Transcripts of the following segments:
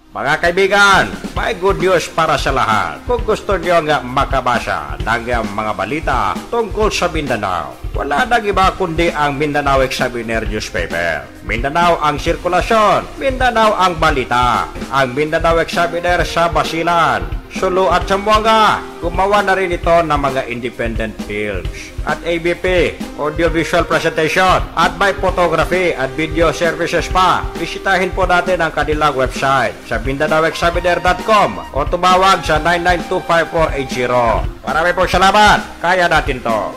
Mga kaibigan, may good news para sa lahat. Kung gusto nyo nga makabasa ng mga balita tungkol sa Mindanao, wala nang iba kundi ang Mindanao Examiner newspaper. Mindanao ang sirkulasyon, Mindanao ang balita. Ang Mindanao Examiner sa Basilan, Sulu at Zamboanga. Gumawa na rin ito ng mga independent films at ABP, audiovisual presentation, at may photography at video services pa. Bisitahin po natin ang kanilang website sa MindanaoExaminer.com o tumawag sa 9925480. Marami pong salamat. Kaya natin to.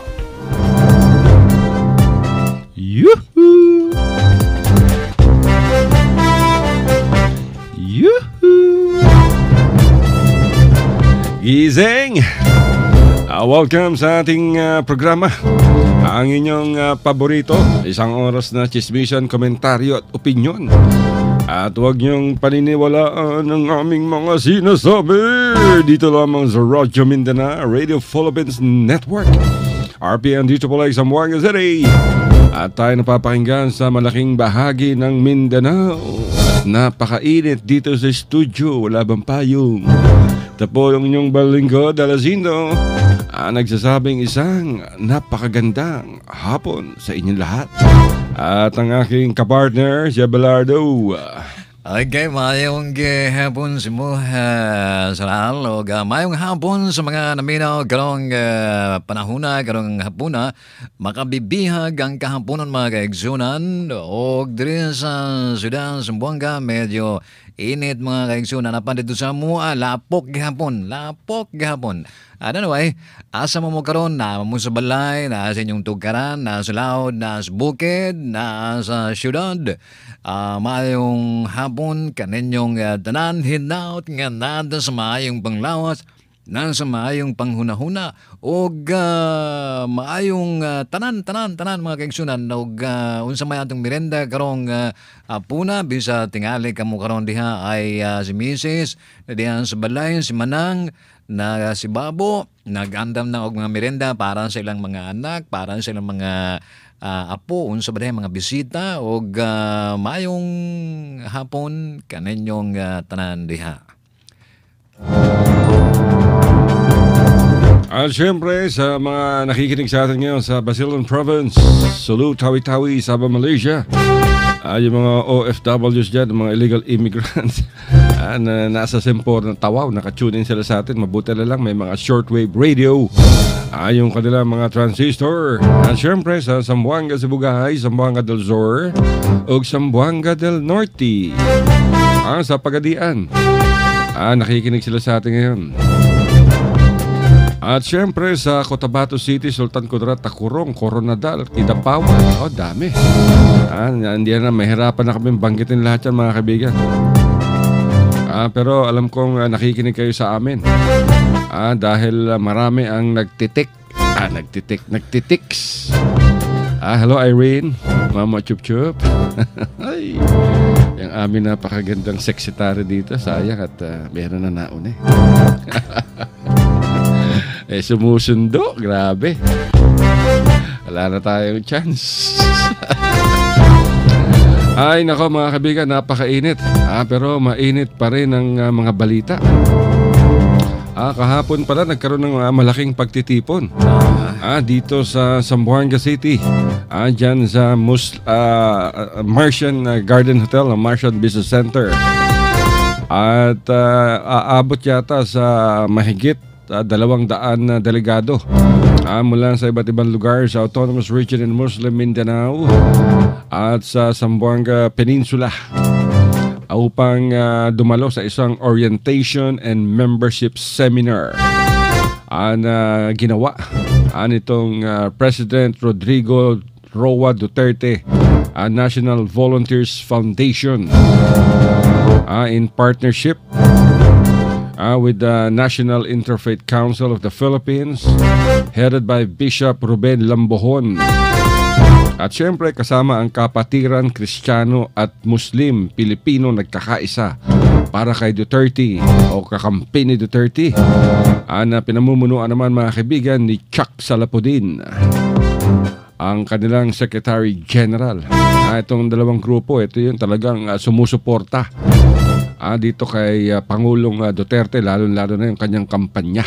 Yoo-hoo! Yoo-hoo! Gising! Welcome sa ating programa. Ang inyong paborito, isang oras na chismisan, komentaryo at opinyon. At huwag niyong paniniwalaan ang aming mga sinasabi. Dito lamang sa Radyo Mindanao, Radio Philippines Network, RPN dito po lang sa Zamboanga City. At tayo napapakinggan sa malaking bahagi ng Mindanao. At napakainit dito sa studio, wala bang payong. Ito po yung inyong balingkod, Alazindo, nagsasabing isang napakagandang hapon sa inyong lahat. At ang aking kapartner, si Abelardo. Okay, mayong hapon sa mga sa lahat. Mayong hapon sa mga naminaw karong panahuna, karong hapuna. Makabibihag ang kahaponan mga kaigsunan. O diri sa Sudan, Zamboanga, medyo init mga kaigsunan. Napan dito sa mua, lapok gihapon. Anyway, asa mo karon na mo sa balay, na sa inyong tugkaran, na sa laod, na sa bukid, na sa syudad. Mayong hapon kaninyong tanan hinaut nga nada sa maayong panglawas, nasa maayong panghunahuna, o maayong tanan mga kaigsunan, o unsa may atong merenda karong puna, bisa tingali kamo karon diha ay si Mrs. na diha sa balay, si Manang, na si Babo, nag-andam na og mga merenda para sa ilang mga anak, para sa ilang mga apo, unsa ba mga bisita, og mayong hapon kaninyong tanan diha. At syempre sa mga nakikinig sa atin ngayon sa Basilan Province, Sulu, Tawi-Tawi, Sabah, Malaysia, yung mga OFWs dyan, mga illegal immigrants na nasa Sempor ng Tawaw, nakatune in sila sa atin. Mabuti na lang may mga shortwave radio, yung kanilang mga transistor. At syempre sa Zamboanga, Sibugahay, Zamboanga del Sur o Zamboanga del Norte, sa Pagadian, nakikinig sila sa atin ngayon. At syempre sa Cotabato City, Sultan Kudarat, Takurong, Coronadal, Kidapawan. Dami. Hindi na, mahirapan na kami banggitin lahat yan mga kaibigan. Pero alam kong nakikinig kayo sa amin. Dahil marami ang nagtitiks. Hello Irene, Mama Chup Chup. Ay, yung amin napakagandang sekretary dito, sayang at meron na nauna sumusundo, grabe. Wala na tayong chance. Ay nako mga kaibigan, napakainit. Pero mainit pa rin ang mga balita. Kahapon pala nagkaroon ng malaking pagtitipon dito sa Zamboanga City. Dyan sa Martian Garden Hotel, Martian Business Center. At aabot yata sa mahigit 200 na delegado mula sa iba't ibang lugar sa Autonomous Region in Muslim Mindanao at sa Zamboanga Peninsula upang dumalo sa isang orientation and membership seminar na ginawa nitong President Rodrigo Roa Duterte National Volunteers Foundation in partnership with the National Interfaith Council of the Philippines, headed by Bishop Ruben Lambohon. At syempre kasama ang kapatiran Kristiyano at Muslim Pilipino nagkakaisa para kay Duterte o kakampi ni Duterte, na pinamumunuan naman mga kaibigan ni Chuck Salapudin, ang kanilang Secretary General. Itong dalawang grupo, ito yung talagang sumusuporta dito kay Pangulong Duterte, lalo-lalo na yung kanyang kampanya.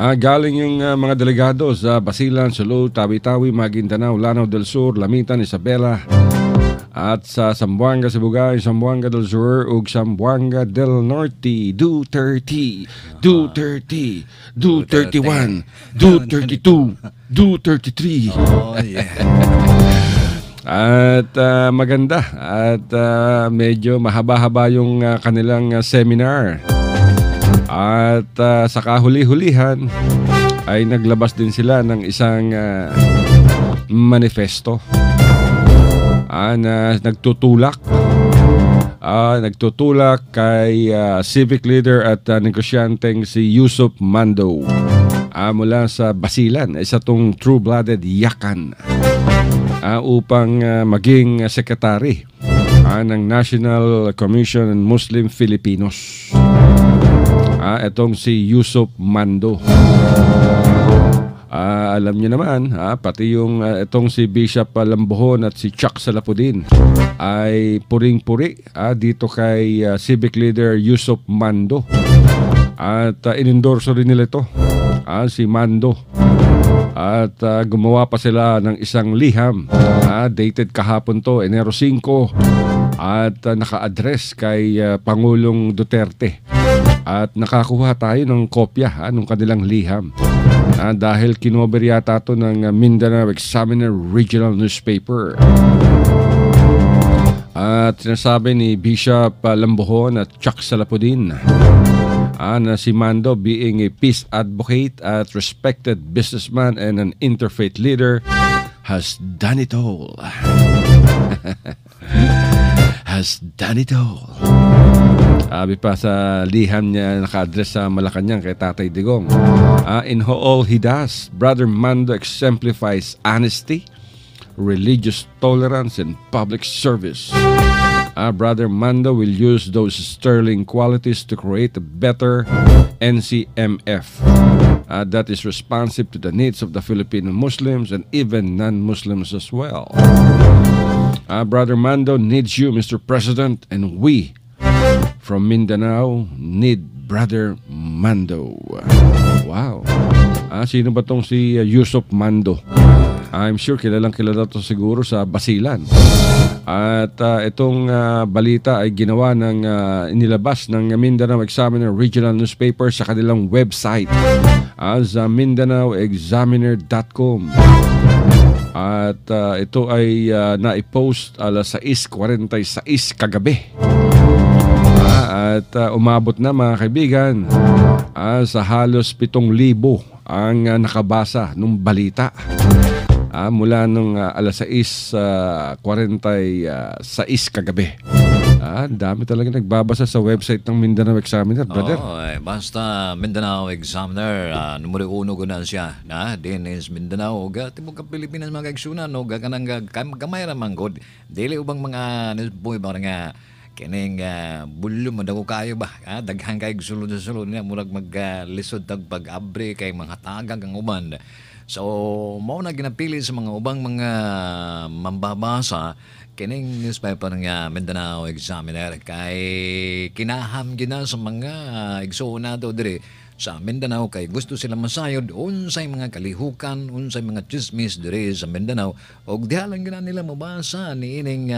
Galing yung mga delegado sa Basilan, Sulu, Tawi-Tawi, Maguindanao, Lanao del Sur, Lamitan, Isabela, at sa Zamboanga, Sibugay, Zamboanga del Sur, ug Zamboanga del Norte, Duterte, Duterte, Du-31, Du-32, Du-33. Oh, yeah. At maganda at medyo mahaba-haba yung kanilang seminar. At sa kahuli-hulihan ay naglabas din sila ng isang manifesto na nagtutulak kay civic leader at negosyanteng si Yusuf Mando mula sa Basilan, isa tong true-blooded yakan upang maging sekretary ng National Commission on Muslim Filipinos. Itong si Yusuf Mando. Alam niyo naman, pati yung itong si Bishop Lambohon at si Chuck Salapudin ay puring-puri dito kay civic leader Yusuf Mando. At inendorso rin nila ito, si Mando. At gumawa pa sila ng isang liham, dated kahapon to, Enero 5, at naka-address kay Pangulong Duterte. At nakakuha tayo ng kopya ng kanilang liham dahil kinover yata ito ng Mindanao Examiner Regional Newspaper. At sinasabi ni Bishop Lambohon at Chuck Salapudin na si Mando, being a peace advocate at respected businessman and an interfaith leader, has done it all. Has done it all. Sabi pa sa liham niya, naka-address sa Malacanang kay Tatay Digong. In all he does, Brother Mando exemplifies honesty, religious tolerance, and public service. Brother Mando will use those sterling qualities to create a better NCMF that is responsive to the needs of the Filipino Muslims and even non-Muslims as well. Brother Mando needs you, Mr. President, and we from Mindanao need Brother Mando. Wow. Sino ba tong si Yusuf Mando? I'm sure kilalang kilala to siguro sa Basilan. At itong balita ay ginawa ng inilabas ng Mindanao Examiner Regional Newspaper sa kanilang website sa MindanaoExaminer.com. At ito ay naipost alas 6:46 kagabi. At umabot na, mga kaibigan, sa halos 7,000 ang nakabasa ng balita mula nung alas 6:46 kagabi. Dami talaga nagbabasa sa website ng Mindanao Examiner, brother. Basta Mindanao Examiner, numero 1 ko na siya. Din is Mindanao. Tibok ka Pilipinas mga kaigsunan. Kanang kamay ramang god. Dili ubang mga boy ba nga kining bulyo madago kayo ba? Daghang kaig sulod-sulod niya. Murag maglisod tag pag-abre kay mga tagang ang uman. So, mao na ginapili sa mga ubang mga mambabasa kining newspaper nga Mindanao Examiner kay kinaham gina sa mga igsuon nato diri sa Mindanao kay gusto sila masayod unsay mga kalihukan, unsay mga chismis diri sa Mindanao og diha lang gina nila mabasa ni ining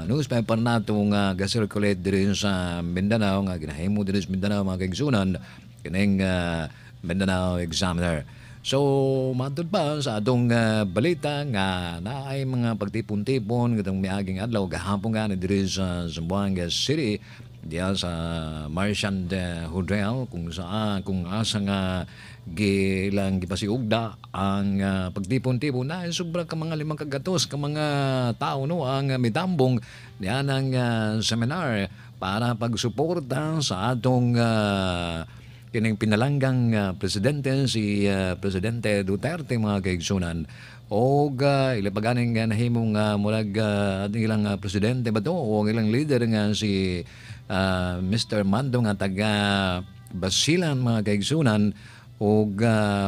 newspaper nato nga ga-circulate diri sa Mindanao nga ginahimo diri sa Mindanao mga kaigsunan kining Mindanao Examiner. So, matod pa sa atong balita nga naay mga pagtipon-tipon katong miaging adlaw gahapon nga diri sa Zamboanga City diya sa Marchand Hotel kung asa nga gilang gipasiugda ang pagtipon-tipon na sobra ka mga 5 kagatos ka mga tao no ang mitambong diyan ang seminar para pagsuporta sa atong kining pinalanggang presidente si Presidente Duterte mga kaigsunan o ilapaganing nahimong murag ating ilang presidente ba to o ilang leader nga si Mr. Mando nga taga Basilan mga kaigsunan o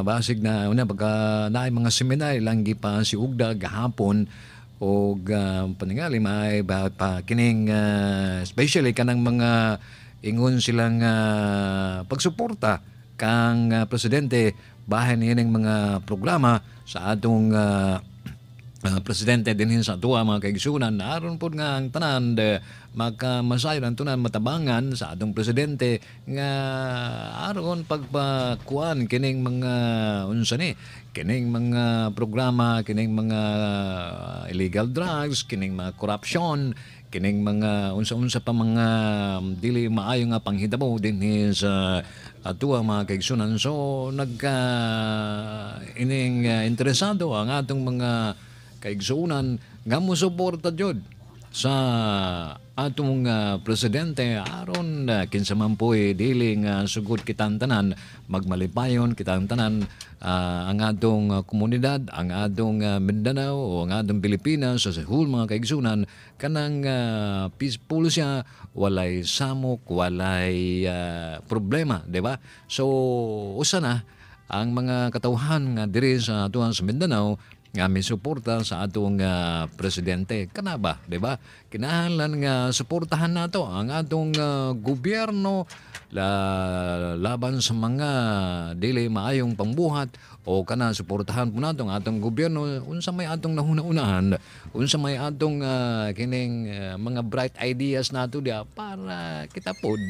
basig na una pagka naay mga seminar lang gipa si ugda gahapon o paningali may pa kining especially kanang mga ingon silang pagsuporta kang presidente bahin nining mga programa sa atong presidente dinhin sa tuwa mga kaigsunan aron pod nga ang tanan makamasayon ang tanan matabangan sa atong presidente nga aron pagpakuan kining mga unsa ni kining mga programa kining mga illegal drugs kining mga corruption kining mga unsa-unsa pa mga dili maayo nga panghitabo dinhi sa atuwa mga kaigsunan so ining interesado ang atong mga kaigsunan nga mo suporta jud sa atong presidente aron kinsa man po'y dili nga sugod kitang tanan magmalipayon kitang tanan ang atong komunidad ang atong Mindanao o ang atong Pilipinas sa whole mga kaigsunan kanang peaceful siya walay samok walay problema di ba so usa na ang mga katawhan nga diri sa atuang sa Mindanao nga may suporta sa atong presidente. Kana ba, di ba? Kinahanglan nga suportahan nato ang atong gobyerno laban sa mga dili maayong pambuhat o kana suportahan po nato ang atong gobyerno unsa may atong nahuna-unahan, unsa may atong kining mga bright ideas nato dia para kita pod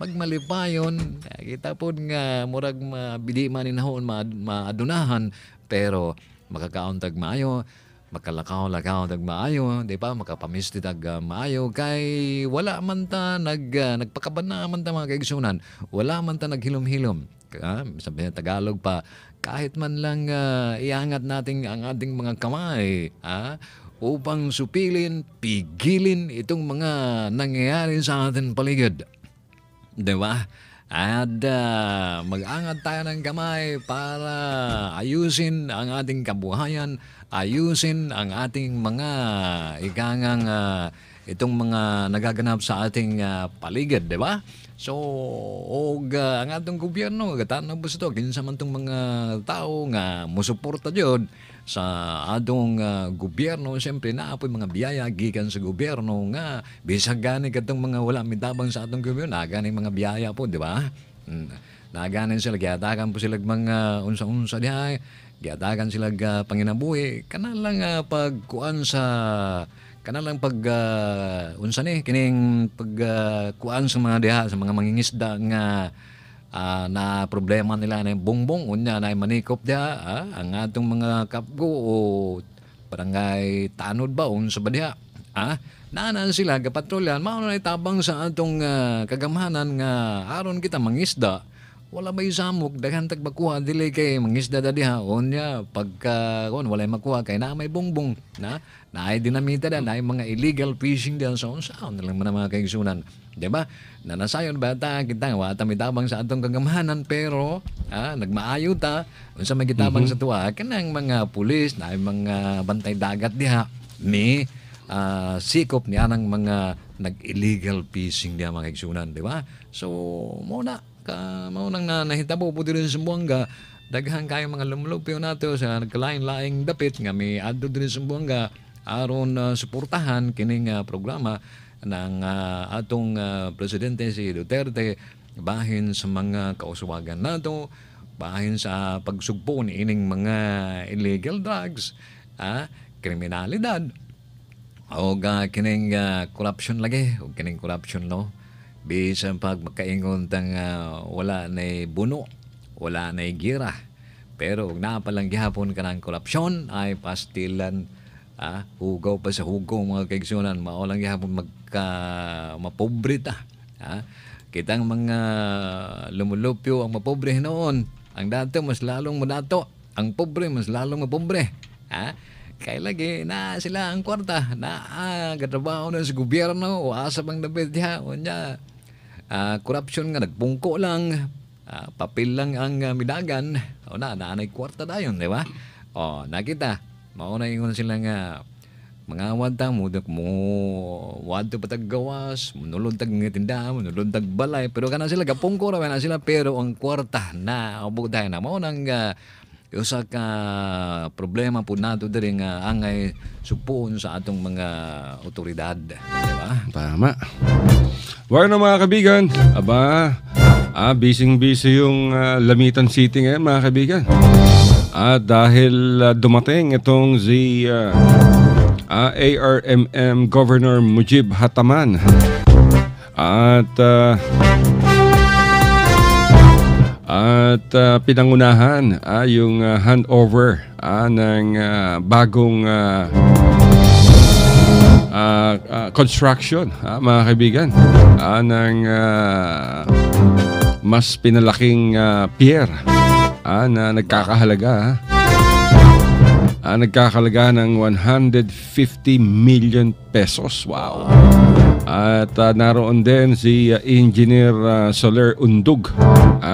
magmalipayon kita pod nga murag mabidi man inahon maadunahan pero makakaon tag maayo makalakaw-lakaw tag maayo di ba makapamisti tag maayo kay wala man ta nagpakabana man ta mga kaigsunan wala man ta naghilom-hilom sabi na Tagalog pa kahit man lang iangat natin ang ating mga kamay upang supilin pigilin itong mga nangyayari sa ating paligid di ba at mag-angat tayo ng kamay para ayusin ang ating kabuhayan, ayusin ang ating mga ikangang itong mga nagaganap sa ating paligid, di ba? So, ang atong gobyerno, gatanan po ito, kinsa man itong mga tao nga musuporta dyan sa atong gobyerno, siyempre naapoy mga biyaya gikan sa gobyerno nga bisag gani katong mga wala mitabang sa atong gobyerno, nagani mga biyaya po, di ba? Naganin sila, giyatakan po sila mga unsa-unsa diha, giyatakan sila panginabuhi, kanalang pagkuan sa kanalang pag unsa ni kining pagkuan sa mga diha sa mga mangingisda nga na problema nila na bongbong unya na manikop diha ang atong mga kapgo o barangay tanod ba unsa ba diha naanan sila kapatrolyan mao na tabang sa atong kagamahanan nga aron kita mangisda wala may samok daghan tag makuha dili kay mangisda da diha unya pagka walay makuha kay na may bongbong na ay dinamita da na mga illegal fishing diyan sa unsa lang man mga kaigsunan di ba nanasayon ba ta kita wa ta mitabang sa atong kagamahanan pero nagmaayo ta unsa may gitabang sa tuwa kanang mga pulis na mga bantay dagat diha ni sikop niya ng mga nag-illegal fishing diha mga kaigsunan di ba so muna mao nang nahitabo po diri sa Sambuanga daghan kayo mga lumulupyo nato sa nagkalain-laing dapit nga may adto diri sa Sambuanga aron suportahan kining programa ng atong presidente si Duterte bahin sa mga kausuwagan nato bahin sa pagsugpo ni ining mga illegal drugs kriminalidad o kining corruption lagi o kining corruption no bisan pag makaingon tang wala na buno, wala na gira. Pero kung napalang gihapon ka ng korupsyon ay pastilan, hugaw pa sa hugaw mga kaigsunan, maulang gihapon mapobre ta. Kitang mga lumulupyo ang mapobre noon. Ang dato mas lalong madato, ang pobre mas lalong mapobre. Kaya lagi na sila ang kwarta na gatrabaho na sa gobyerno o asa bang dapit diha o niya corruption nga nagpungko lang papel lang ang midagan o naanay kwarta dayon di ba o nakita mauna ingon sila nga mga wanta mo wadto patag gawas munulod tag tindahan munulod tag balay pero kana sila gapungko ra na sila pero ang kwarta na ubog dayon na mao nang usa ka problema po nato diri nga angay supuon sa atong mga otoridad, di ba? Tama. Bueno mga kaibigan, busy-busy yung Lamitan City ngayon mga kaibigan. Dahil dumating itong si ARMM Governor Mujib Hataman at pinangunahan yung handover ng bagong construction mga kaibigan ng mas pinalaking pier na nagkakahalaga ng 150 million pesos. Wow. At naroon din si Engineer Soler Undug,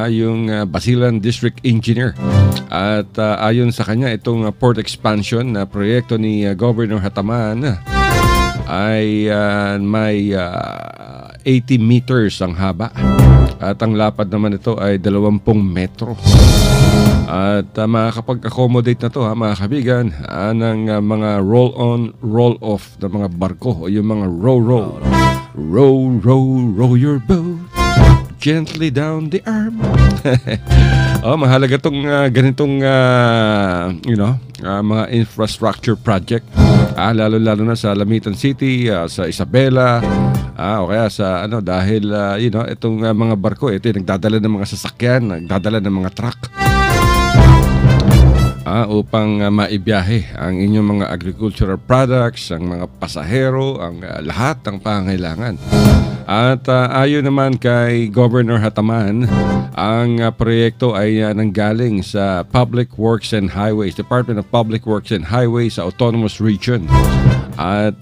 yung Basilan District Engineer. At ayon sa kanya, itong port expansion na proyekto ni Governor Hataman ay may 80 meters ang haba. At ang lapad naman ito ay 20 metro. At makakapag-accommodate na to mga kabigan ng mga roll-on, roll-off na mga barko o yung mga row-row. Row your boat gently down the arm. Mahalaga tong ganitong mga infrastructure project. Lalo-lalo na sa Lamitan City, sa Isabela, o kaya sa dahil itong mga barko, ito yung nagdadala ng mga sasakyan, nagdadala ng mga truck. Upang maibiyahe ang inyong mga agricultural products, ang mga pasahero, ang lahat ng pangangailangan. At ayon naman kay Governor Hataman, ang proyekto ay nanggaling sa Public Works and Highways, Department of Public Works and Highways sa Autonomous Region. At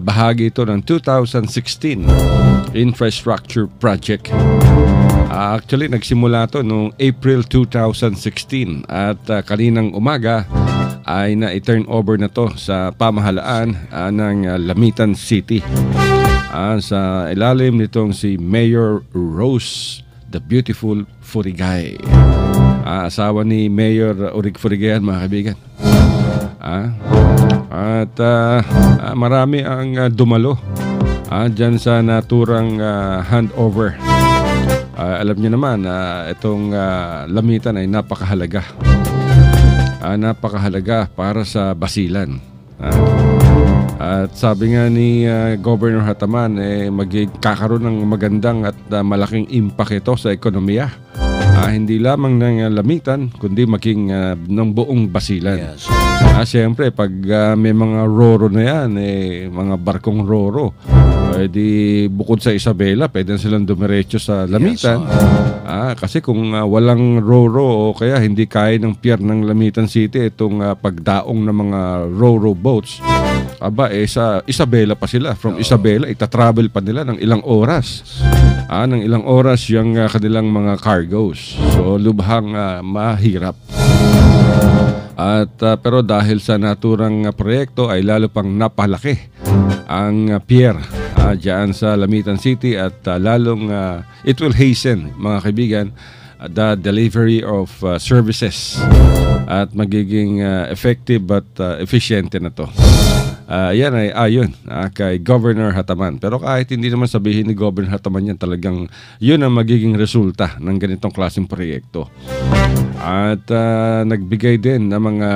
bahagi ito ng 2016 infrastructure project. Actually, nagsimula to noong April 2016 at kaninang umaga ay na-turn over na to sa pamahalaan ng Lamitan City. Sa ilalim nitong si Mayor Rose the Beautiful Furigay. Asawa ni Mayor Urig Furigay, mga kaibigan. At marami ang dumalo dyan sa naturang handover. Alam niyo naman, itong Lamitan ay napakahalaga. Napakahalaga para sa Basilan. At sabi nga ni Governor Hataman, magkakaroon ng magandang at malaking impact ito sa ekonomiya. Hindi lamang ng Lamitan, kundi maging ng buong Basilan. Yes. Siyempre, pag may mga roro na yan, mga barkong roro, di bukod sa Isabela, pwede silang dumiretso sa Lamitan. Yes, kasi kung walang roro o kaya hindi kaya ng pier ng Lamitan City itong pagdaong ng mga roro boats, sa Isabela pa sila. From Isabela, itatravel pa nila ng ilang oras. Ng ilang oras yung kanilang mga cargoes. So, lubhang mahirap. At pero dahil sa naturang proyekto ay lalo pang napalaki ang pier dyan sa Lamitan City at lalong it will hasten, mga kaibigan, the delivery of services at magiging effective at efficient na to. Yan ay ayon kay Governor Hataman. Pero kahit hindi naman sabihin ni Governor Hataman yan, talagang yun ang magiging resulta ng ganitong klaseng proyekto. At nagbigay din ng mga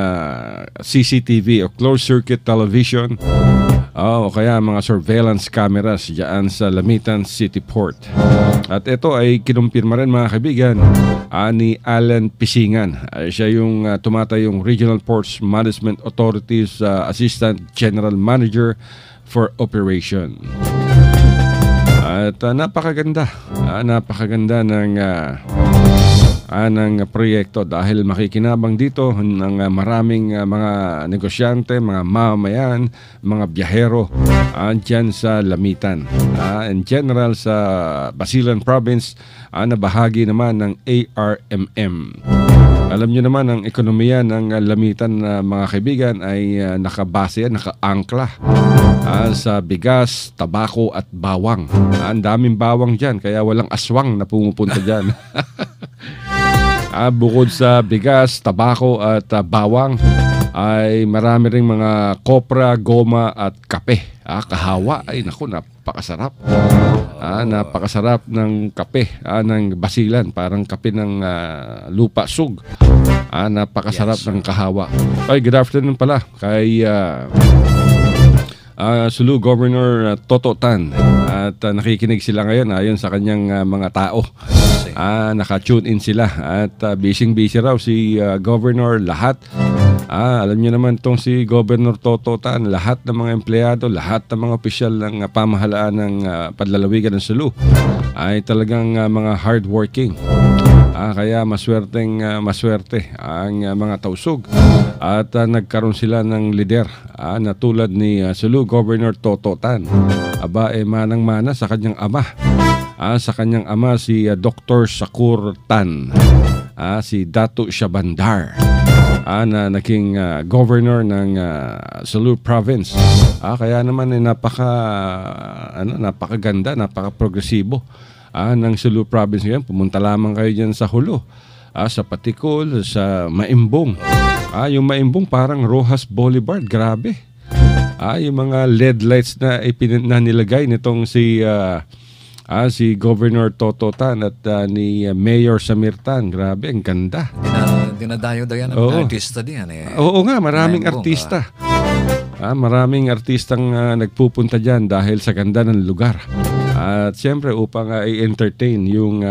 CCTV o closed circuit television o kaya mga surveillance cameras dyan sa Lamitan City Port. At ito ay kinumpirma rin, mga kaibigan, ni Alan Pisingan. Siya yung tumatayong Regional Ports Management Authority's Assistant General Manager for Operation. At napakaganda ng proyekto dahil makikinabang dito ng maraming mga negosyante, mga mamamayan, mga biyahero dyan sa Lamitan. In general sa Basilan Province na bahagi naman ng ARMM. Alam nyo naman, ang ekonomiya ng Lamitan, mga kaibigan, ay nakabase, nakaangkla sa bigas, tabako at bawang. Ang daming bawang dyan, kaya walang aswang na pumupunta dyan. Bukod sa bigas, tabako at bawang, ay marami ring mga kopra, goma at kape. Kahawa, ay naku, napakasarap. Napakasarap ng kape, ng basilan, parang kape ng lupa sug. Napakasarap ng kahawa. Ay, good afternoon pala kay Sulu Governor Toto Tan. At nakikinig sila ngayon ayon sa kanyang mga tao. Naka-tune in sila at busy raw si Governor lahat. Alam niyo naman tong si Governor Toto Tan, lahat ng mga empleyado, lahat ng mga opisyal ng pamahalaan ng panlalawigan ng Sulu ay talagang mga hardworking. Kaya maswerte ang mga tausug at nagkaroon sila ng lider na tulad ni Sulu Governor Toto Tan. Manang-mana sa kanyang ama. Sa kanyang ama si Dr. Shakur Tan, si Datu Shabandar, na naging governor ng Sulu Province. Kaya naman napakaganda, napaka-progresibo ng Sulu Province ngayon. Pumunta lamang kayo dyan sa Hulo, sa Patikol, sa Maimbong. Yung Maimbong parang Rojas Boulevard, grabe. Yung mga LED lights na nilagay nitong si Governor Toto Tan at ni Mayor Samir Tan, grabe, ang ganda. Dinadayo-dayan ang mga artista diyan eh. Oo nga, maraming Maimbong, artista. Maraming artistang nagpupunta dyan dahil sa ganda ng lugar. At siyempre upang i-entertain yung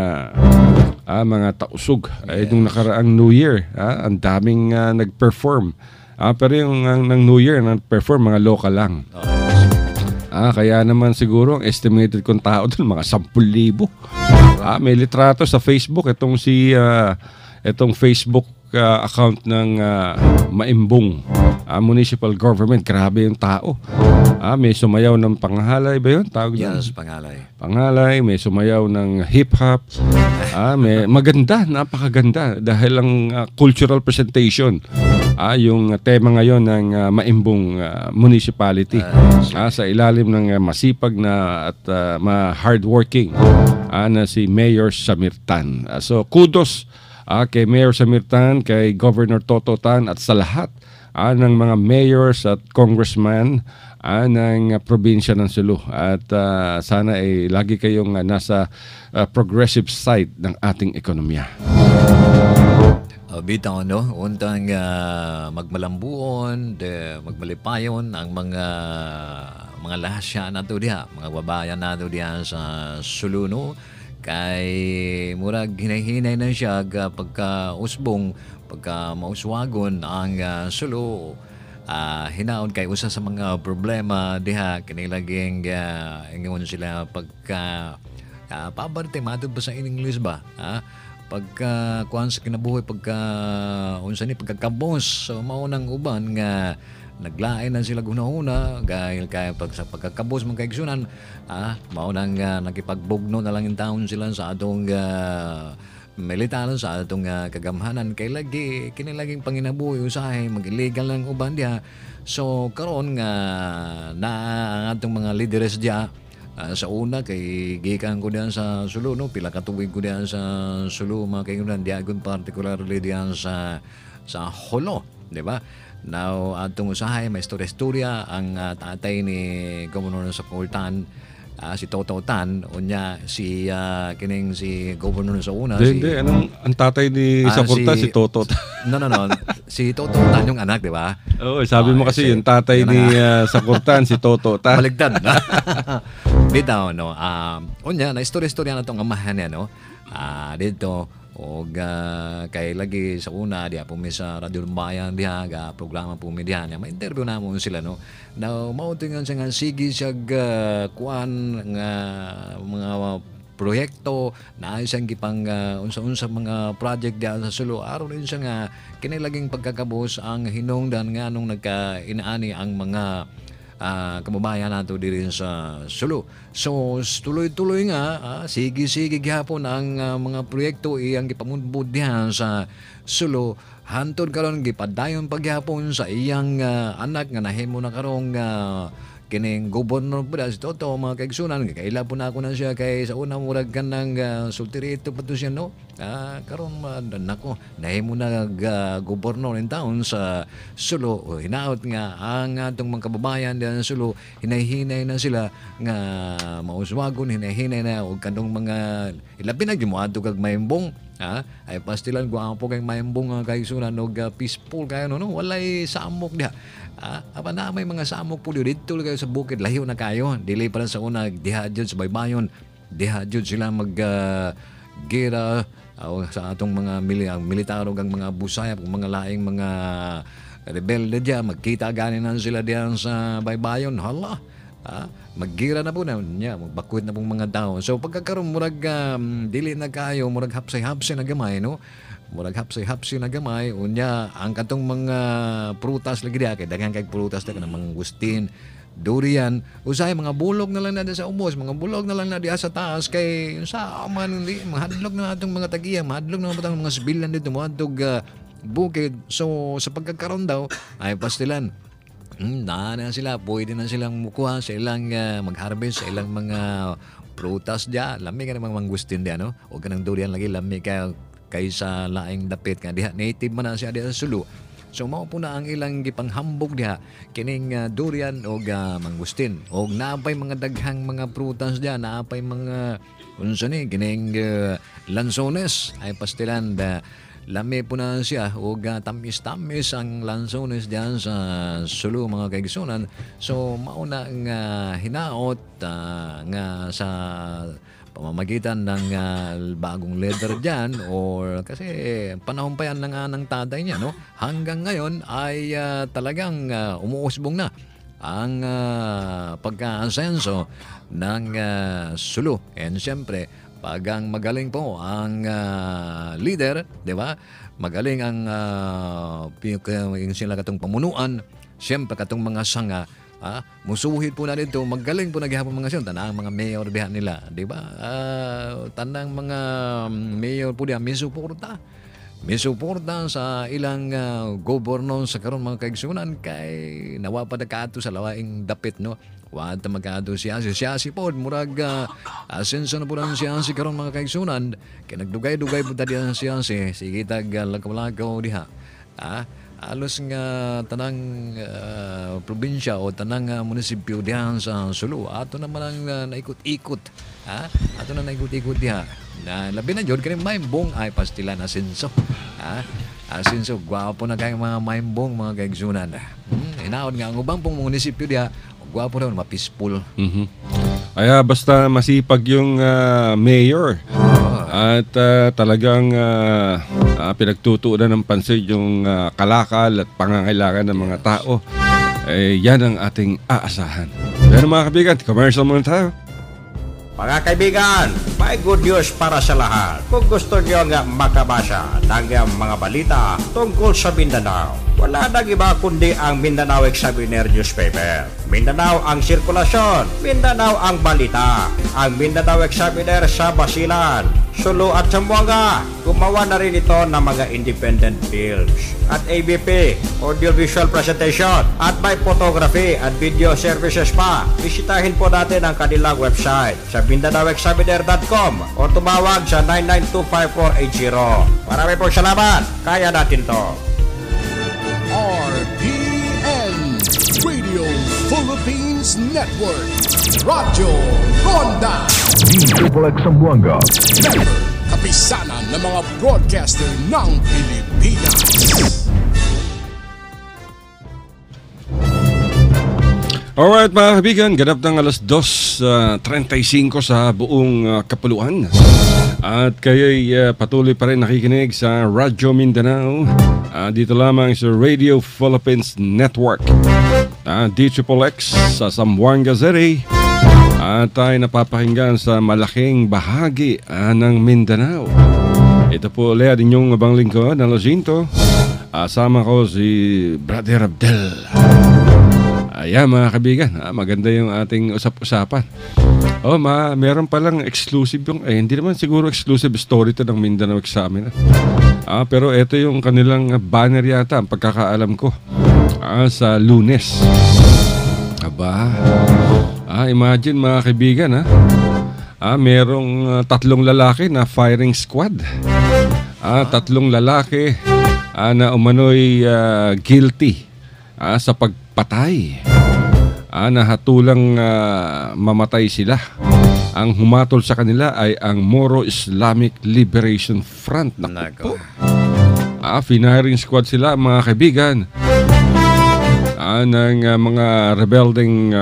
mga tausug. Nung nakaraang New Year, ang daming nag-perform. Pero yung ng New Year, nag-perform mga local lang. Kaya naman siguro ang estimated kong tao doon mga 10,000. May litrato sa Facebook itong Facebook account ng Maimbong Municipal Government. Grabe yung tao. May sumayaw ng panghalay ba yun? Tawag yun? Yes, pangalay. Pangalay, may sumayaw ng hip-hop. May maganda, napakaganda dahil ang cultural presentation. Yung tema ngayon ng Maimbong Municipality. Sa ilalim ng masipag na at hardworking na si Mayor Samir Tan. So kudos kay Mayor Samir Tan, kay Governor Toto Tan at sa lahat ng mga mayors at congressman ng probinsya ng Sulu. At sana ay lagi kayong nasa progressive side ng ating ekonomiya. Bitaw, no? Untang magmalambuon, magmalipayon ang mga lahasya nato diha, mga babayan nato diha sa Sulu, no? Kay murag hinahinay na siya pagka usbong, pagka mauswagon ang Sulu. Hinaon kay usa sa mga problema diha kinilaging ingon sila pagka pabarte matod ba sa English ba? Pagka kuan sa kinabuhi, pagka unsa ni pagkakabos, so maunang uban nga naglain na sila guna-una dahil kay sa pagkakabos man kay igsunan, maunang nakipagbugno na lang in taon sila sa atong militaran, sa atong kagamhanan kay lagi kinilaging panginabuhi usahay mag-illegal lang uban diha. So karon nga na ang atong mga leaders diha. Sa una kay gikan ko diyan sa Sulu, no, pila ka tuig ko diyan sa Sulu, mga kaibigan, diagon particularly diyan sa Holo, di ba? Now atong usahay may istorya ang tatay ni Governor sa Sakurtan, si Toto Tan, unya si kining si Governor sa una Hindi, ang tatay ni Sakurtan si Toto Tan. No. Si Toto Tan yung anak, di ba? Oo, sabi mo kasi yung tatay ni Sakurtan si Toto Tan. Baligtad na. Bitaw, no. Unya na istorya na tong amahan niya, no. Dito og kay lagi sa una diha pumi sa Radyo Bayan diha ga programa pumi diha niya ma-interview namon sila, no. Now mao tingan sa nga sige siya kuan nga mga proyekto na isang gipang unsa-unsa mga project diha sa Sulu aron din siya nga kinilaging pagkakabos ang hinungdan nga nung nagka-inaani ang mga kababayan nato diri sa Sulu. So tuloy-tuloy nga sige-sige gyapon ang mga proyekto iyang gipamunbud diha sa Sulu. Hantod karon gipadayon pagyapon sa iyang anak nga nahimo na karong kining gobernador po si Toto mga kaigsunan kaila po na ako na siya kay sa una murag ka ng sultirito pa to siya no karon nako nahimo na gobernador in town sa Sulo hinaot nga ang atong mga kababayan diyan sa Sulo hinay-hinay na sila nga mauswagon hinay-hinay na og kanong mga ilabi na gimuadto kag mayembong ay pastilan gwapo kay mayembong kaigsunan og peaceful kayo no walay samok diha. Apa na may mga samok po dito kayo sa bukid lahiw na kayo dili pa lang sa una diha jud sa baybayon diha jud sila mag gira sa atong mga militar ug ang mga busaya ug mga laing mga rebelde diya magkita ganin sila diyan sa baybayon hala maggira na po na niya magbakwit na pong mga tao so pagkakaroon murag dili na kayo murag hapsay-hapsay na gamay no murag hapsay-hapsay na gamay unya ang katong mga prutas lagi diha kay daghang kay prutas na mga gustin durian usay mga bulog na lang na sa ubos mga bulog na lang na diha sa taas kay sa man hindi mahadlok na atong mga tagiya mahadlok na atong mga sibilyan dito moadtog bukid so sa pagkakaroon daw ay pastilan na sila pwede na silang mukuha sa ilang mag-harvest sa ilang mga prutas diya lami ka namang mangustin diya no o kanang durian lagi lami ka kaysa laing dapit nga diha native man na siya diha sa Sulo so mao po na ang ilang gipanghambog diha kining durian o mangustin o naapay mga daghang mga prutas diya naapay mga unsa ni kining lansones ay pastilan lami po na siya o tamis-tamis ang lansones diyan sa Sulo mga kaigsunan so mauna nga hinaot nga sa pamamagitan ng bagong leather dyan or kasi panahon pa yan ng tatay niya no hanggang ngayon ay talagang umuusbong na ang pagka-asenso ng Sulo and siyempre pagang magaling po ang leader di ba magaling ang sila katong pamunuan siyempre katong mga sanga musuhit po na dito magaling po naghihapon mga siyon tanang mga mayor diha nila di ba tanang mga mayor po diha misuporta sa ilang gobernador sa karon mga kaigsunan kay nawapad kaadto sa lawaing dapit no wa ta magkaadto siya si pod murag asenso na po lang siya si karon mga kaigsunan kay nagdugay-dugay po ta diha siya sige tag lakaw-lakaw diha alos nga tanang probinsya o tanang munisipyo diyan sa Sulo ato naman ang naikot-ikot ato na naikot-ikot diha na labi na jud kani mayembong ay pastilan asenso asenso gwapo na kay mga mayembong mga kaigsunan hinaon nga ang ubang pong munisipyo diha gwapo daw ma-peaceful Kaya basta masipag yung mayor at talagang pinagtutuunan ng pansin yung kalakal at pangangailangan ng mga tao, yan ang ating aasahan. Pero mga kaibigan, commercial muna tayo. Mga kaibigan, may good news para sa lahat. Kung gusto nyo nga makabasa ng mga balita tungkol sa Mindanao, wala nang iba kundi ang Mindanao Examiner newspaper. Mindanao ang sirkulasyon, Mindanao ang balita. Ang Mindanao Examiner sa Basilan, Sulo at Zamboanga. Gumawa na rin ito ng mga independent films at ABP, audiovisual presentation at may photography at video services pa. Bisitahin po natin ang kanilang website sa MindanaoExaminer.com o tumawag sa 9925480. Marami pong salamat. Kaya natin to. RPN Radio Philippines Network Radyo Ronda Triple X Zamboanga Member Kapisanan ng mga broadcaster ng Pilipinas. Alright mga kaibigan, ganap ng alas 2:35 sa buong kapuluan. At kayo'y patuloy pa rin nakikinig sa Radyo Mindanao. Dito lamang sa Radio Philippines Network. DXXX sa Zamboanga City. At tayo napapakinggan sa malaking bahagi ng Mindanao. Ito po ulit inyong abang lingkod na Lozinto. Asama ko si Brother Abdel. Ayan mga kaibigan, maganda yung ating usap-usapan. Meron palang exclusive yung, hindi naman siguro exclusive story to ng Mindanao Examiner. Pero ito yung kanilang banner yata, ang pagkakaalam ko, sa Lunes. Aba, imagine mga kaibigan, merong 3 lalaki na firing squad. 3 lalaki na umano'y guilty sa pagpatay. Nahatulang mamatay sila. Ang humatol sa kanila ay ang Moro Islamic Liberation Front. Naku po. Firing squad sila mga kaibigan. Ng mga rebelding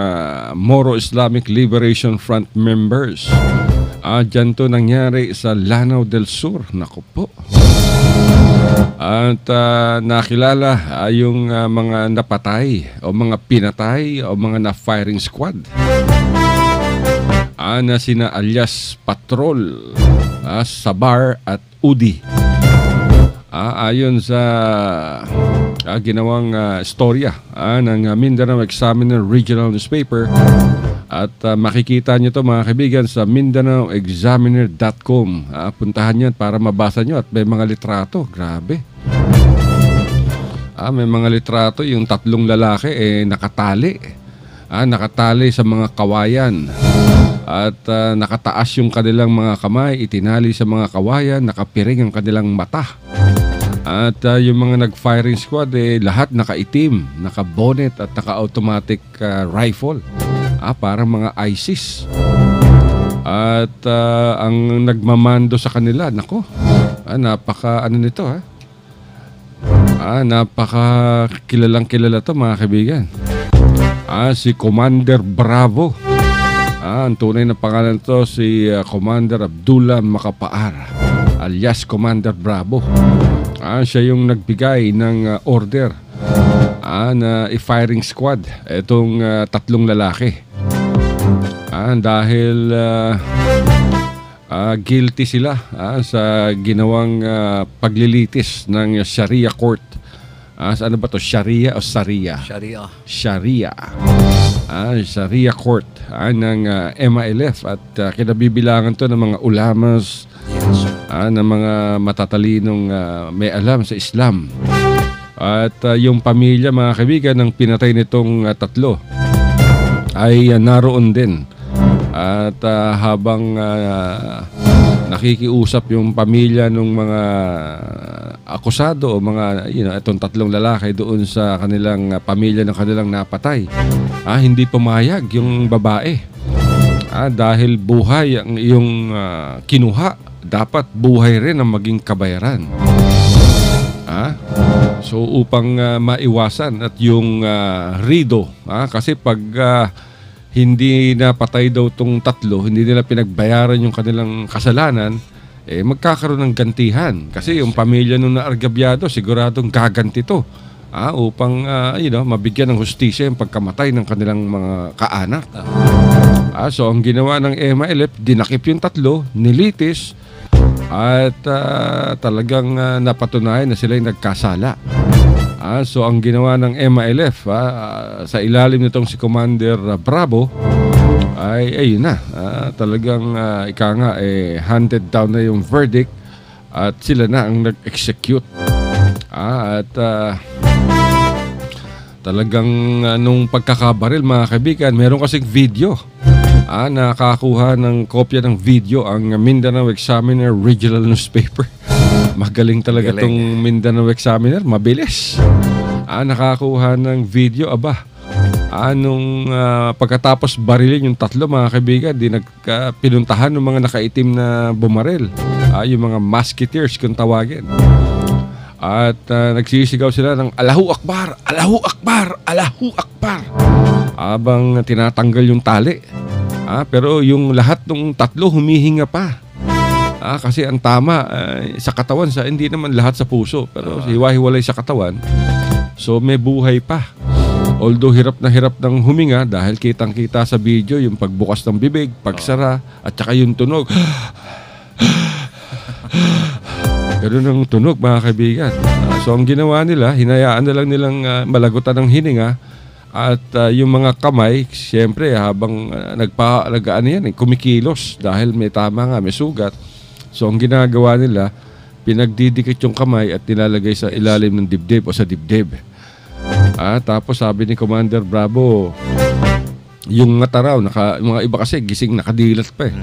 Moro Islamic Liberation Front members. Diyan to nangyari sa Lanao del Sur. Naku po. At nakilala yung mga napatay o mga pinatay o mga na-firing squad. Na sina alias Patrol, Sabar at Udi. Ayon sa ginawang storya ng Mindanao Examiner Regional Newspaper. At makikita nyo to mga kaibigan sa MindanaoExaminer.com. Puntahan nyo para mabasa nyo at may mga litrato. Grabe. May mga litrato yung 3 lalaki nakatali. Nakatali sa mga kawayan. At nakataas yung kanilang mga kamay, itinali sa mga kawayan, nakapiring ang kanilang mata. At yung mga nag-firing squad, lahat nakaitim, naka-bonnet at naka-automatic rifle. Parang mga ISIS. At ang nagmamando sa kanila, nako, napaka ano nito napaka kilalang kilala to mga kaibigan. Si Commander Bravo. Ang tunay na pangalan to si Commander Abdullah Makapaar alias Commander Bravo. Siya yung nagbigay ng order na i-firing squad itong 3 lalaki. Dahil guilty sila sa ginawang paglilitis ng Sharia Court. Ano ba to? Sharia o Sharia? Sharia. Sharia Court ng MILF at kinabibilangan to ng mga ulamas, ng mga matatalinong may alam sa Islam. At yung pamilya mga kaibigan ng pinatay nitong 3 ay naroon din. At habang nakikiusap yung pamilya ng mga akusado o mga itong 3 lalaki doon sa kanilang pamilya ng kanilang napatay, hindi pumayag yung babae. Dahil buhay ang iyong kinuha, dapat buhay rin ang maging kabayaran. So upang maiwasan at yung rido, kasi pag hindi napatay daw tong 3, hindi nila pinagbayaran yung kanilang kasalanan, magkakaroon ng gantihan. Kasi yung pamilya nung naargabyado, siguradong gaganti to. Upang mabigyan ng hustisya yung pagkamatay ng kanilang mga kaanak. So ang ginawa ng MILF, dinakip yung 3, nilitis, at talagang napatunayan na sila yung nagkasala. So ang ginawa ng MILF sa ilalim nitong si Commander Bravo ay ayun na, talagang handed down na yung verdict at sila na ang nag-execute. At talagang nung pagkakabaril mga kaibigan, meron kasing video. Nakakuha ng kopya ng video ang Mindanao Examiner Regional Newspaper. Magaling talaga itong Mindanao Examiner, mabilis. Nakakuha ng video, nung pagkatapos barilin yung 3 mga kaibigan, di pinuntahan ng mga nakaitim na bumaril, yung mga musketeers kung tawagin. At nagsisigaw sila ng Allahu Akbar, Allahu Akbar, Allahu Akbar, habang tinatanggal yung tali. Pero yung lahat ng 3 humihinga pa. Kasi ang tama sa katawan, hindi naman lahat sa puso, pero hiwa-hiwalay sa katawan. So may buhay pa. Although hirap ng huminga dahil kitang-kita sa video yung pagbukas ng bibig, pagsara, at saka yung tunog. Ganun ang tunog mga kaibigan. So ang ginawa nila, hinayaan na lang nilang malagutan ng hininga. At yung mga kamay, siyempre habang kumikilos dahil may tama nga, may sugat. So ang ginagawa nila, pinagdidikit yung kamay at nilalagay sa ilalim ng dibdib o sa dibdib. Tapos sabi ni Commander Bravo, yung mata raw, yung mga iba kasi gising nakadilat pa eh.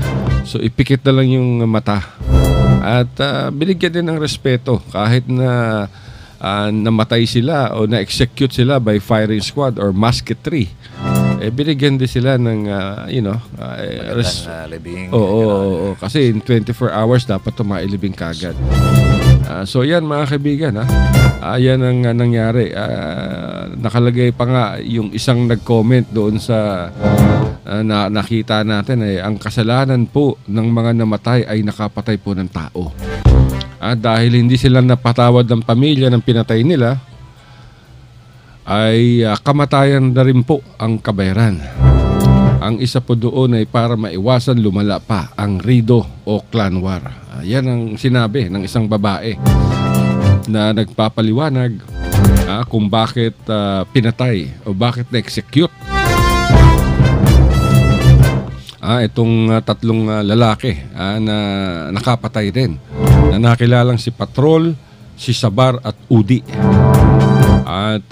So ipikit na lang yung mata. At binigyan din ng respeto kahit na namatay sila o na-execute sila by firing squad or musketry. Binigyan din sila ng, libing. Oo, kasi in 24 hours dapat mailibing kagad. So yan mga kaibigan, yan ang nangyari. Nakalagay pa nga yung isang nag-comment doon sa nakita natin ang kasalanan po ng mga namatay ay nakapatay po ng tao. Dahil hindi sila napatawad ng pamilya ng pinatay nila, ay kamatayan na rin po ang kabayaran. Ang isa po doon ay para maiwasan lumala pa ang rido o clan war. Yan ang sinabi ng isang babae na nagpapaliwanag kung bakit pinatay o bakit na-execute itong tatlong lalaki na nakapatay din, na nakilalang si Patrol, si Sabar at Udi. At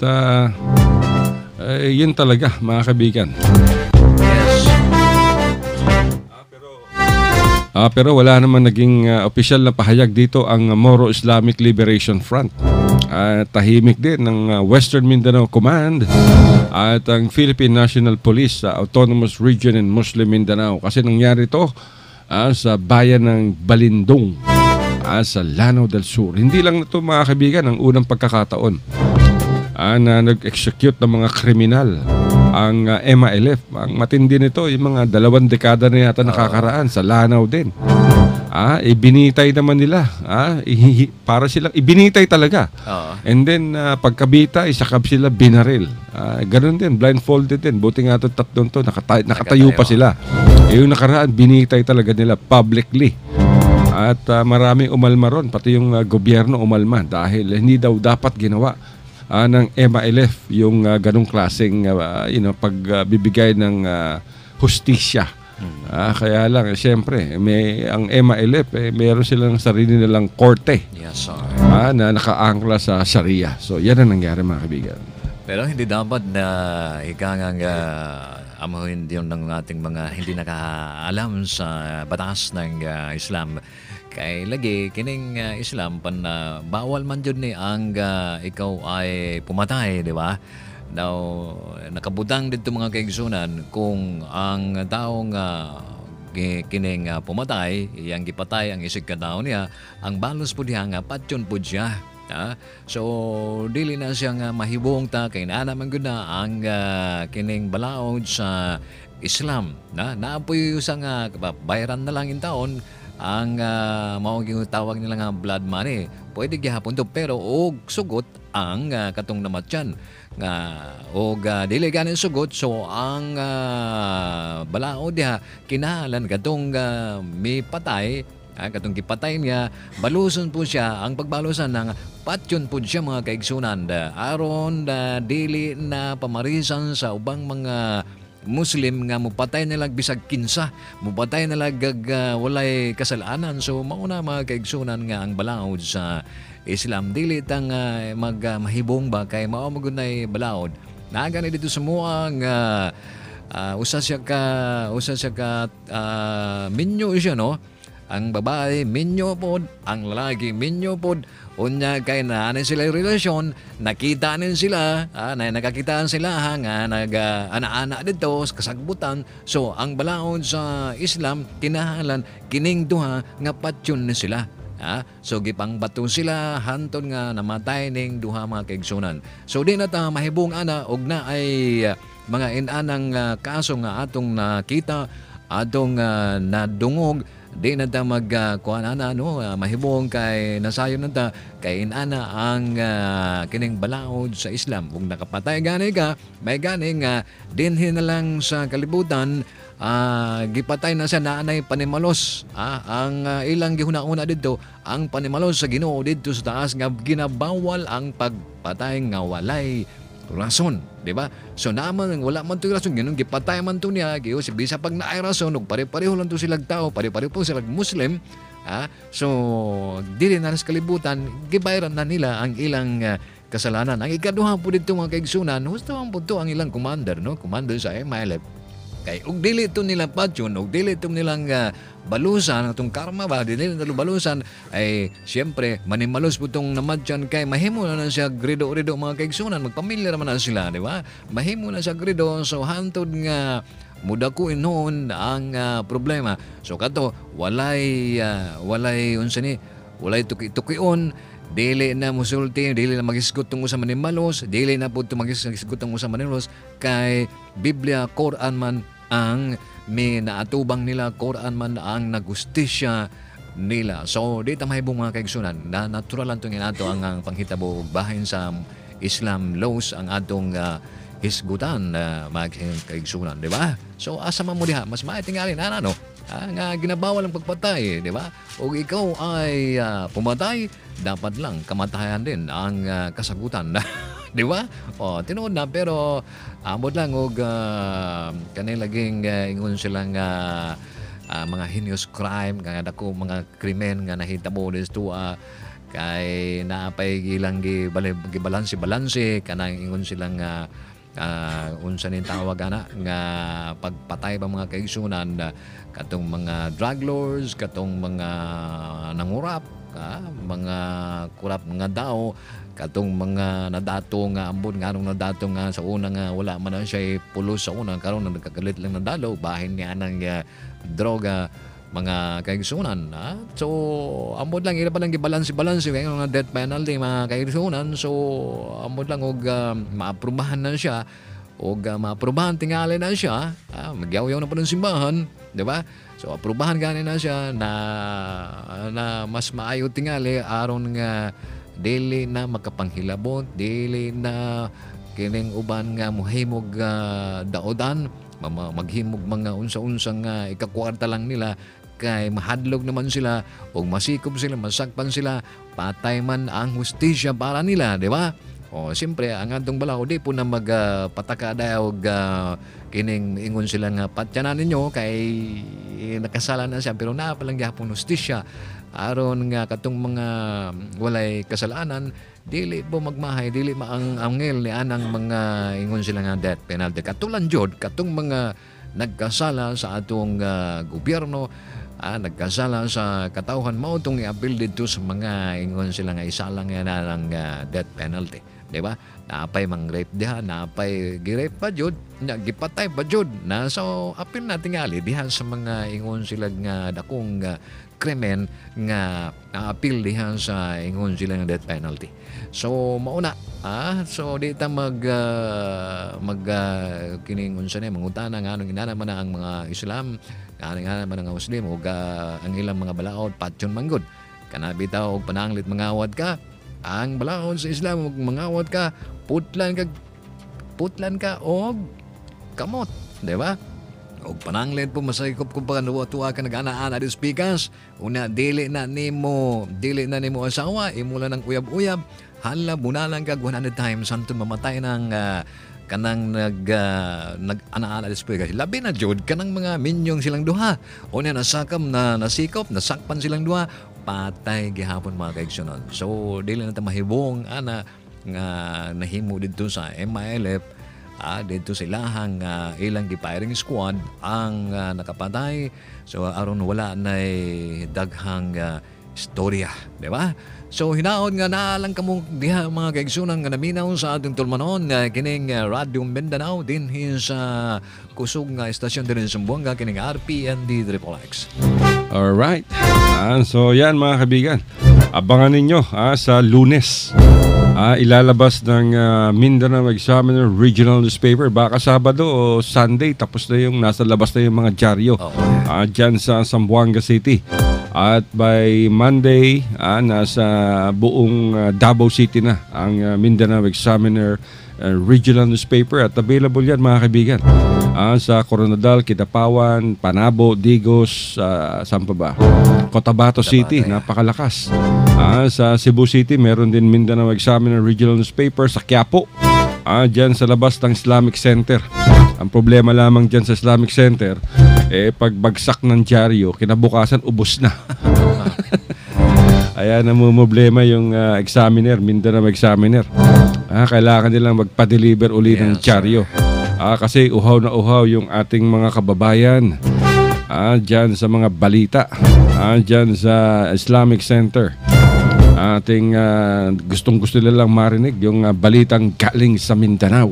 yun talaga mga kaibigan. Pero wala naman naging opisyal na pahayag dito ang Moro Islamic Liberation Front. Tahimik din ng Western Mindanao Command at ang Philippine National Police sa Autonomous Region in Muslim Mindanao. Kasi nangyari ito sa bayan ng Balindong sa Lanao del Sur. Hindi lang ito mga kaibigan ang unang pagkakataon na nag-execute ng mga kriminal ang MILF. Ang matindi nito, yung mga 2 dekada na yata nakakaraan sa Lanao din. Ibinitay naman nila. Para silang ibinitay talaga. And then pagkabita, isakab sila binaril. Ganun din, blindfolded din. Buti nga itong tatlong to, nakatayo pa sila. Yung nakaraan, binitay talaga nila publicly. At maraming umalma ron, pati yung gobyerno umalma dahil hindi daw dapat ginawa ng MILF yung ganong klaseng pagbibigay ng hustisya. Kaya lang, siyempre, ang MILF, meron silang sarili nilang korte. Yes, sir. Na nakaangkla sa Sharia. So, yan ang nangyari mga kaibigan. Pero hindi dapat na ikangang amuhin din ng ating mga hindi nakaalam sa batas ng Islam. Kay lagi kining Islam pan bawal man jud ni ang ikaw ay pumatay, di ba? Daw nakabutang dito mga kaigsunan kung ang taong kining pumatay, iyang gipatay ang isig ka tao niya, ang balos po diha nga patyon po siya. So dili na siya nga mahibong ta kay naa man gud na ang kining balaod sa Islam na naapoy usa nga bayaran na lang in taon ang mauging tawag nila nga blood money. Pwede gihapon to pero og sugot ang katong namatyan nga og dili ganin sugot, so ang balaod diha kinahanglan katong may patay, katong gipatay niya, baluson po siya. Ang pagbalusan ng patyon po siya mga kaigsunan aron dili na pamarisan sa ubang mga Muslim nga mupatay nila bisag kinsa, mupatay nila walay kasalanan. So mauna mga kaigsunan nga ang balaod sa Islam dili tang mahibong ba kay mao magunay balaod na gani dito sa muang usa siya ka minyo siya, no? Ang babae minyo pod, ang lalaki minyo pod. Unya kay na sila relasyon, nakita nin sila, nakakitaan sila nga nag-ana-ana dito sa kasagbutan. So ang balaod sa Islam kinahanglan kining duha nga patyon ni sila. So gipang bato sila hanton nga namatay ning duha mga kaigsunan. So di na ta mahibong ana og na ay mga inanang kaso nga atong nakita, atong nadungog. Di na ta mahibong kay nasayon na ta kay inana ang kining balaod sa Islam. Kung nakapatay gani ka, may gani nga dinhin na lang sa kalibutan, gipatay na siya na anay panimalos. Ang ilang gihuna-una dito, ang panimalos sa Ginoo dito sa taas nga ginabawal ang pagpatay nga walay rason, di ba? So naman wala man to rason, ganun gipatay man to niya, giyo si bisa pag naay rason ug pare-pareho lang to silang tao, pare-pareho po silang Muslim. So dili na sa kalibutan gibayran na nila ang ilang kasalanan. Ang ikaduha po dito mga kaigsunan, husto ang punto ang ilang commander, no? Commander sa MILF. Kay ug dili to nila patyon, ug dili to nilang balusan atong karma ba, dili nila balusan ay siyempre manimalos po tong namadyan kay mahimo na siya grido-rido mga kaigsunan, magpamilya naman na sila, di ba? Mahimo na siya grido, so hantod nga mudakuin noon ang problema. So kato walay unsa ni, walay tuki-tukion, dili na musulti, dili na magisgot tong usa manimalos, dili na pud magisgot tong usa manimalos kay Biblia, Quran man ang naatubang nila, Quran man ang nagustisya nila. So di ta mahibong mga kaigsunan na natural lang tong inato ang panghitabo bahin sa Islam laws ang atong hisgutan mga kaigsunan, di ba? So asa man mo diha mas maitingalin ano nga ginabawal ang pagpatay, di ba? O ikaw ay pumatay, dapat lang kamatayan din ang kasagutan. Di ba? O tinuod na pero amod lang og kanay laging ingon silang mga heinous crime nga dako mga krimen nga nahitabo dito kay naapay gilang gibalanse kanang ingon silang unsa ning tawag ana nga pagpatay ba mga kaigsunan katong mga drug lords, katong mga nangurap, mga kurap mga dao, katong mga nadato nga ambon nga anong nadato nga sa una nga wala man na siya pulos sa una karon nagkakalit lang nadalo bahin niya nang droga mga kaigsunan. So ambod lang ila pa lang gibalanse kay nga death penalty mga kaigsunan. So ambod lang og maaprubahan na siya og maaprubahan tingali na siya, magyaw-yaw na po ng simbahan, di ba? So aprubahan gani na siya na mas maayo tingali aron nga dili na makapanghilabot, dili na kining uban nga mohimog daodan, maghimog mga unsa-unsang ikakwarta lang nila kay mahadlok naman sila o masikob sila, masakpan sila, patay man ang hustisya para nila, di ba? O siyempre ang atong balaod di po na magpataka og kining ingon sila nga patyanan ninyo kay nakasala na siya pero naa pa lang gyapon hustisya aron nga katong mga walay kasalanan dili po magmahay, dili maangangil ni anang mga ingon sila nga death penalty. Katulan jud katong mga nagkasala sa atong gobyerno, nagkasala sa katawhan mao tong i-appeal dito sa mga ingon sila nga isalang nga ng death penalty, di ba? Naapay mang rape diha, naapay gi-rape pa jud, gipatay pa jud na so appeal na tingali diha sa mga ingon sila nga dakong krimen nga appeal diha sa ingon sila nga death penalty. So mauna so di ta kining unsa ni mangutana nga anong inana man ang mga Islam, nga man ang Muslim ug ang ilang mga balaod patyon manggod kana bitaw og pananglit mangawad ka. Ang balaod sa Islam ug mangawad ka, putlan ka og kamot, di ba? Og pananglit po masaykop kung pagkanuwa-tuwa ka nag-ana-ana di speakers, una dili na nimo asawa, imo lang ng uyab-uyab, hala bunalang ka 100 times hantun mamatay ng kanang nag-ana-ana di speakers. Labi na jud kanang mga minyong silang duha. Una nasakam na nasikop, nasakpan silang duha, patay gihapon mga kaigsunon. So dili na ta mahibong ana nga nahimo dito sa MILF dito sa ilahang ilang firing squad ang nakapatay. So aron wala na daghang istorya, di ba? So hinaon nga naalang kamo diha mga kaigsunan nga naminaw sa atong tulmanon kining Radio Mindanao din sa kusog nga estasyon din sa Zamboanga kining RPND XXX. Alright. So yan mga kaibigan, abangan ninyo sa Lunes. Ilalabas ng Mindanao Examiner Regional Newspaper. Baka Sabado o Sunday tapos na yung nasa labas na yung mga dyaryo dyan sa Zamboanga City. At by Monday, nasa buong Davao City na ang Mindanao Examiner Regional Newspaper at available yan mga kaibigan sa Coronadal, Kidapawan, Panabo, Digos, saan pa ba? Cotabato City, napakalakas. Sa Cebu City, meron din Mindanao Examiner Regional Newspaper sa Quiapo, dyan sa labas ng Islamic Center. Ang problema lamang dyan sa Islamic Center, pagbagsak ng dyaryo, kinabukasan ubos na. Ayan, namumblema yung examiner, Mindanao Examiner. Kailangan nilang magpa-deliver uli ng dyaryo. Kasi uhaw na uhaw yung ating mga kababayan dyan sa mga balita, dyan sa Islamic Center. Ating gustong-gusto nilang marinig yung balitang galing sa Mindanao.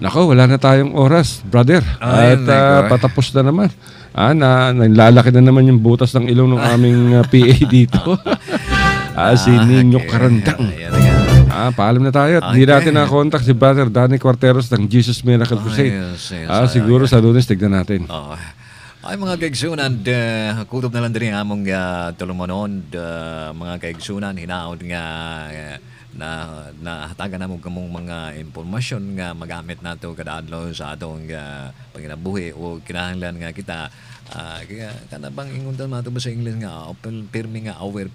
Nako, wala na tayong oras, brother. At patapos na naman. Nalalaki na naman yung butas ng ilong ng aming PA dito. Si Ninyo Karandang. Paalam na tayo. Hindi natin na-contact si Brother Danny Quarteros ng Jesus Miracle Crusade. Siguro sa Lunes, tignan natin. Ay mga kaigsunan, kutob na lang din among tulumanon, mga kaigsunan, hinaot nga na hatagan namong kamong mga impormasyon nga magamit nato kada adlaw sa atong panginabuhi o kinahanglan nga kita kaya kanabang ingundan mato ba sa English nga pirmi nga aware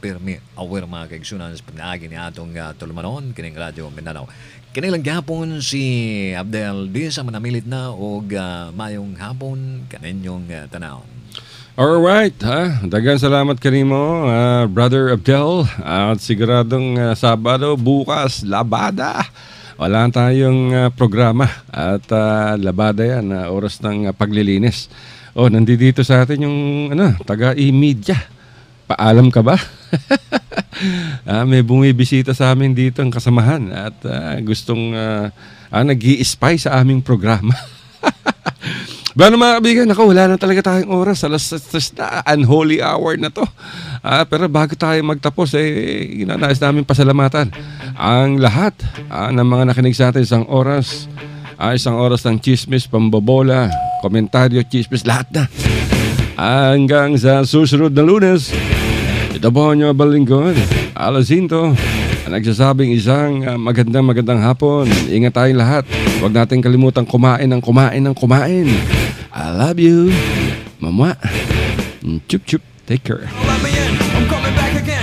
mga kaigsunan sa pagnaagi ni atong tulumanon kining Radyo Mindanao. Kini lang gihapon si Abdel di sa manamilit na og mayong hapon kaninyong tanawon. Alright, daghang salamat kanimo, Brother Abdel. At siguradong Sabado, bukas, labada. Wala tayong programa at labada yan, oras ng paglilinis. Nandito sa atin yung taga-e-media. Paalam ka ba? May bumibisita sa amin dito ang kasamahan at gustong nag-i-spy sa aming programa. Bueno mga kaibigan, wala na talaga tayong oras. Alas 6 na, unholy hour na to. Pero bago tayo magtapos, nais namin pasalamatan ang lahat ng mga nakinig sa atin isang oras ng chismis, pambobola, komentaryo, chismis, lahat na. Hanggang sa susunod na Lunes, ito po nyo balingkod, Alazinto, nagsasabing isang magandang hapon. Ingat tayong lahat. Huwag natin kalimutan kumain. I love you. Mama. Chup chup. Take care. I'm coming back again.